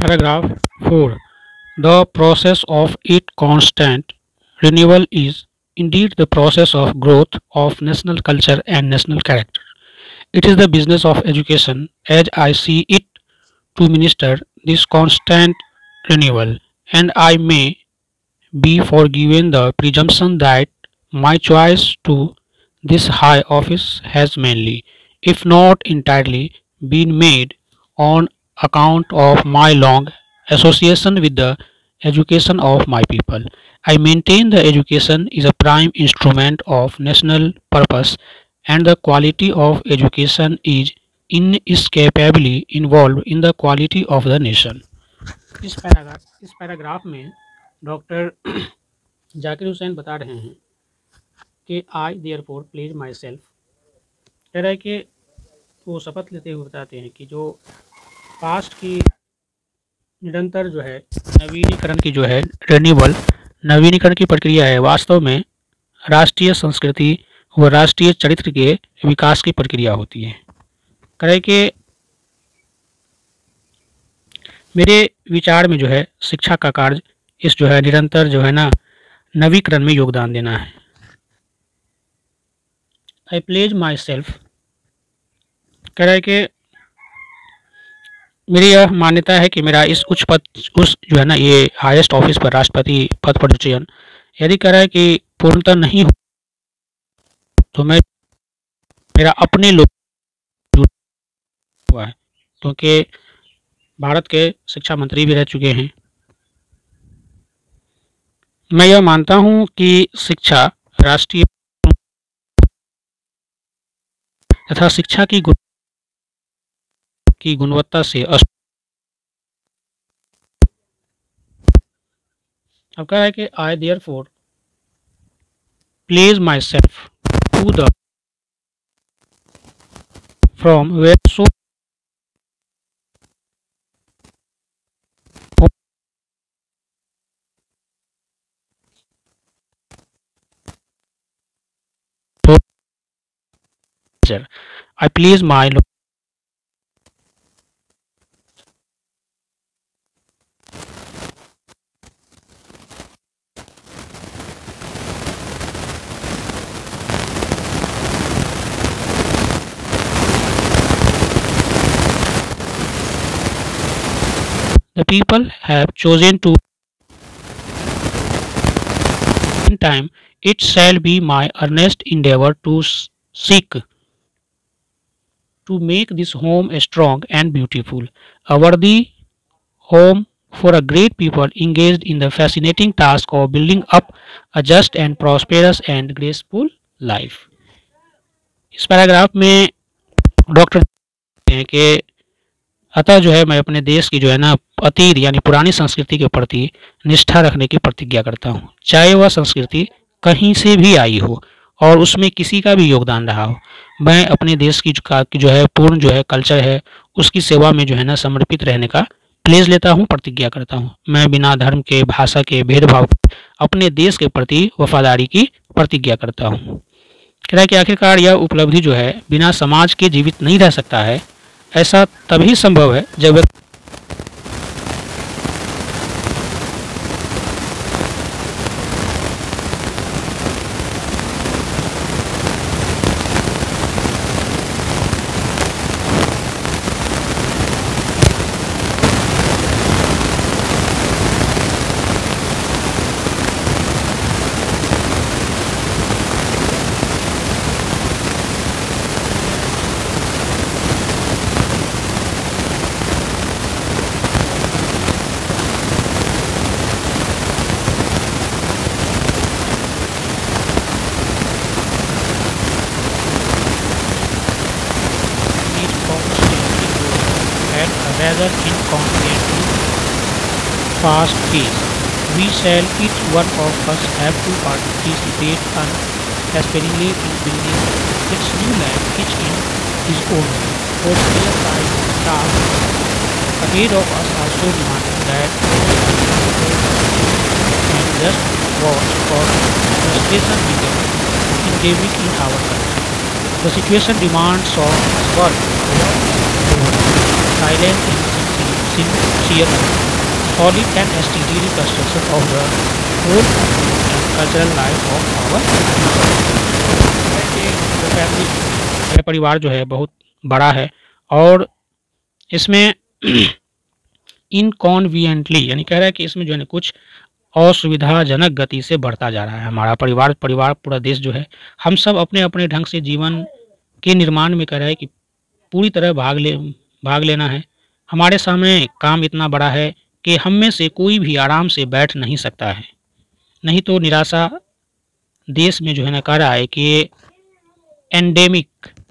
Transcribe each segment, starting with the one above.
Paragraph 4. The process of its constant renewal is indeed the process of growth of national culture and national character. It is the business of education, as I see it, to minister this constant renewal, and I may be forgiven the presumption that my choice to this high office has mainly, if not entirely, been made on account of my long association with the education of my people. I maintain the education is a prime instrument of national purpose, and the quality of education is inescapably involved in the quality of the nation. इस paragraph में doctor Zakir Hussain बता रहे हैं कि I therefore pledge myself, कह रहा है कि वो शपथ लेते हुए बताते हैं कि जो पास्ट की निरंतर जो है नवीनीकरण की जो है रिन्यूअल नवीनीकरण की प्रक्रिया है, वास्तव में राष्ट्रीय संस्कृति व राष्ट्रीय चरित्र के विकास की प्रक्रिया होती है। कह रहे कि मेरे विचार में जो है शिक्षा का कार्य इस जो है निरंतर जो है ना नवीकरण में योगदान देना है। आई प्लेज माई सेल्फ, कह रहा है कि मेरी यह मान्यता है कि मेरा इस उस जो है ना ये हाईएस्ट ऑफिस पर राष्ट्रपति पद पर चयन यदि कह रहा है कि पूर्णतः नहीं हो तो मैं मेरा अपने लोग हुआ है, क्योंकि भारत के शिक्षा मंत्री भी रह चुके हैं। मैं यह मानता हूं कि शिक्षा राष्ट्रीय तथा शिक्षा की गुणवत्ता से अब कह रहा है कि I therefore pledge myself to the from where so I please my the people have chosen to in time. It shall be my earnest endeavor to seek to make this home strong and beautiful, a worthy home for a great people engaged in the fascinating task of building up a just and prosperous and graceful life. इस paragraph में doctor कहते हैं कि अतः जो है मैं अपने देश की जो है ना अतीत यानी पुरानी संस्कृति के प्रति निष्ठा रखने की प्रतिज्ञा करता हूँ, चाहे वह संस्कृति कहीं से भी आई हो और उसमें किसी का भी योगदान रहा हो। मैं अपने देश की जो है पूर्ण जो है कल्चर है उसकी सेवा में जो है ना समर्पित रहने का प्लेज लेता हूँ, प्रतिज्ञा करता हूँ। मैं बिना धर्म के भाषा के भेदभाव अपने देश के प्रति वफादारी की प्रतिज्ञा करता हूँ। कह रहा है कि आखिरकार यह उपलब्धि जो है बिना समाज के जीवित नहीं रह सकता है। ऐसा तभी संभव है जब rather inconveniently fast pace. We shall each one of us have to participate unaspiringly in building its new life, each in his own way. For clear task ahead of us also demanding that and just watch for frustration become endemic in our country. The situation demands of us work silence and succeed sincere solid and steady reconstruction of the whole and cultural life of our family. मेरा परिवार जो है बहुत बड़ा है और इसमें इनकॉन्वीनियंटली यानी कह रहा है कि इसमें जो है कुछ असुविधाजनक गति से बढ़ता जा रहा है हमारा परिवार पूरा देश जो है। हम सब अपने अपने ढंग से जीवन के निर्माण में कह रहा है कि पूरी तरह भाग लेना है। हमारे सामने काम इतना बड़ा है कि हम में से कोई भी आराम से बैठ नहीं सकता है, नहीं तो निराशा देश में जो है ना कह रहा है कि एंडेमिक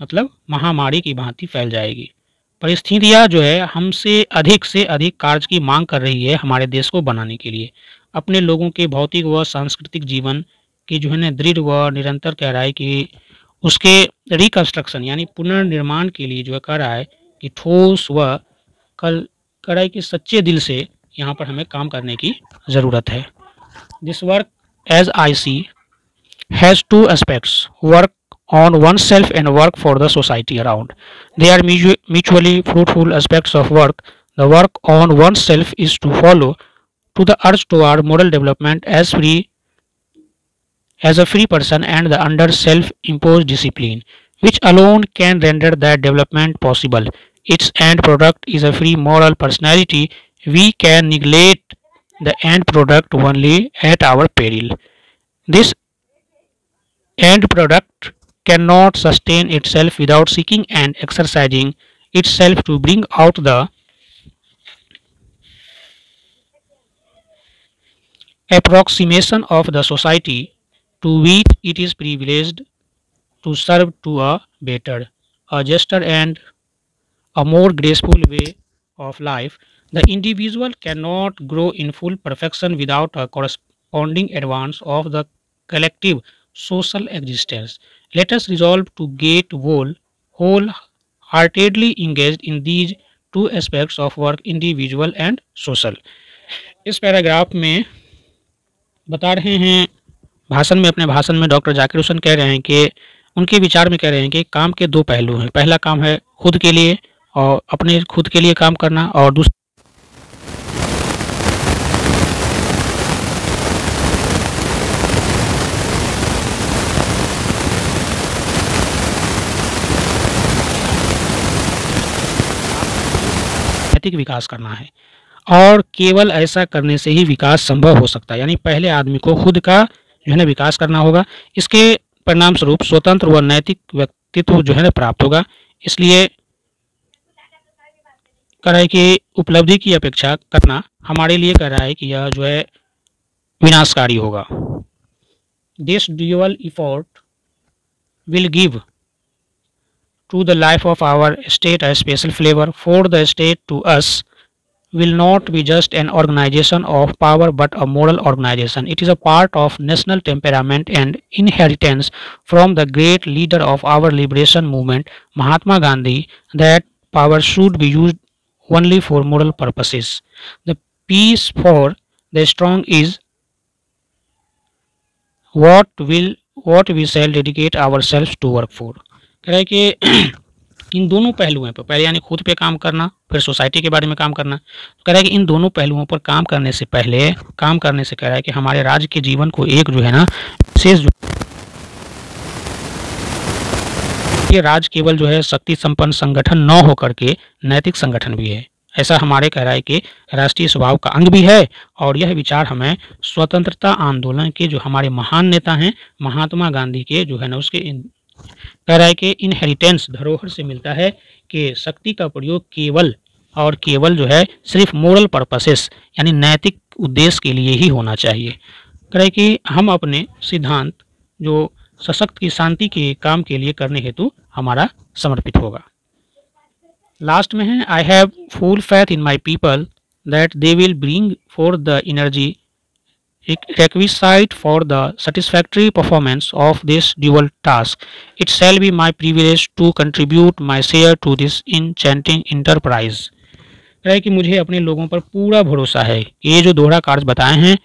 मतलब महामारी की भांति फैल जाएगी। परिस्थितियाँ जो है हमसे से अधिक कार्य की मांग कर रही है हमारे देश को बनाने के लिए। अपने लोगों के भौतिक व सांस्कृतिक जीवन की जो है ना दृढ़ व निरंतर कह रहा है कि उसके रिकंस्ट्रक्शन यानी पुनर्निर्माण के लिए जो है कह रहा है कि ठोस व कह रहा है कि सच्चे दिल से यहाँ पर हमें काम करने की ज़रूरत है। This work as I see has two aspects, work on oneself and work for the society around. They are mutually fruitful aspects of work. The work on oneself is to follow to the urge toward moral development as a free person and the under self-imposed discipline, which alone can render that development possible. Its end product is a free moral personality. We can neglect the end product only at our peril. This end product cannot sustain itself without seeking and exercising itself to bring out the approximation of the society to which it is privileged to serve to a better, a juster and a more graceful way of life. The individual cannot grow in full perfection without a corresponding advance of the collective social existence. Let us resolve to get wholeheartedly engaged in these two aspects of work, individual and social. इस paragraph में बता रहे हैं अपने भाषण में doctor Zakir Hussain कह रहे हैं कि उनके विचार में कह रहे हैं कि काम के दो पहलू हैं। पहला काम है खुद के लिए और अपने खुद के लिए काम करना और दूसरा नैतिक विकास करना है और केवल ऐसा करने से ही विकास संभव हो सकता है। यानी पहले आदमी को खुद का जो है ना विकास करना होगा। इसके परिणाम स्वरूप स्वतंत्र व नैतिक व्यक्तित्व जो है ना प्राप्त होगा। इसलिए कह रहा है कि उपलब्धि की अपेक्षा करना हमारे लिए कह रहा है कि यह जो है विनाशकारी होगा। This dual effort will give to the life of our state a special flavor, for the state to us will not be just an organization of power but a moral organization. It is a part of national temperament and inheritance from the great leader of our liberation movement, Mahatma Gandhi, that power should be used only for moral purposes. The peace for the strong is what we shall dedicate ourselves to work for. कह रहा है कि इन दोनों पहलुओं पर पहले यानी खुद पे काम करना फिर सोसाइटी के बारे में काम करना। तो कह रहा है कि इन दोनों पहलुओं पर काम करने से कह रहा है कि हमारे राज्य के जीवन को एक जो है ना विशेष ये राज्य केवल जो है शक्ति संपन्न संगठन न होकर के नैतिक संगठन भी है। ऐसा हमारे कह रहा है कि राष्ट्रीय स्वभाव का अंग भी है और यह विचार हमें स्वतंत्रता आंदोलन के जो हमारे महान नेता हैं महात्मा गांधी के जो है ना उसके कह रहा है कि इनहेरिटेंस धरोहर से मिलता है कि शक्ति का प्रयोग केवल जो है सिर्फ मोरल पर्पसेस यानी नैतिक उद्देश्य के लिए ही होना चाहिए। कह रहा है कि हम अपने सिद्धांत जो सशक्त की शांति के काम के लिए करने हेतु हमारा समर्पित होगा। लास्ट में है I have full faith in my people that they will bring for the energy requisite for the satisfactory performance of this dual task. It shall be my privilege to contribute my share to this enchanting enterprise. कह रहा है कि मुझे अपने लोगों पर पूरा भरोसा है कि ये जो दोहरा कार्य बताए हैं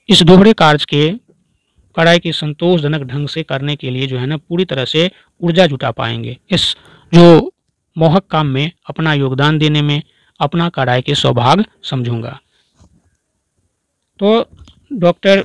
इस दोहरे कार्य के कड़ाई की संतोषजनक ढंग से करने के लिए जो है ना पूरी तरह से ऊर्जा जुटा पाएंगे। इस जो मोहक काम में अपना योगदान देने में अपना कड़ाई के सौभाग्य समझूंगा। तो डॉक्टर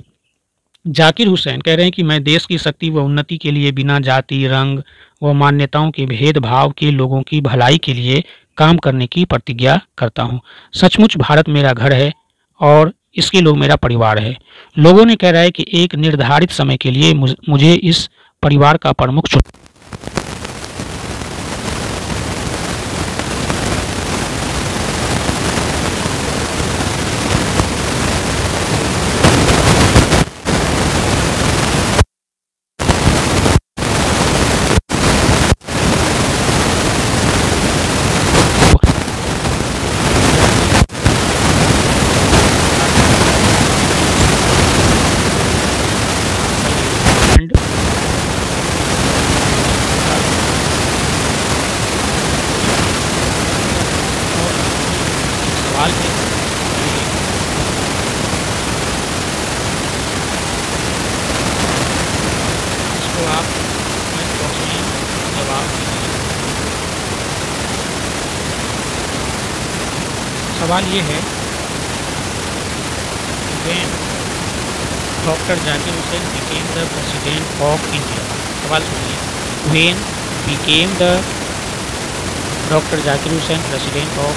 जाकिर हुसैन कह रहे हैं कि मैं देश की शक्ति व उन्नति के लिए बिना जाति, रंग व मान्यताओं के भेदभाव के लोगों की भलाई के लिए काम करने की प्रतिज्ञा करता हूँ। सचमुच भारत मेरा घर है और इसके लोग मेरा परिवार है। लोगों ने कह रहा है कि एक निर्धारित समय के लिए मुझे इस परिवार का प्रमुख चुन एंड सवाल है इसको आप कमेंट बॉक्स में जवाब दीजिए। सवाल ये है, when doctor Zakir Hussain became the president of India। सवाल सुनिए, when became the doctor Zakir Hussain president of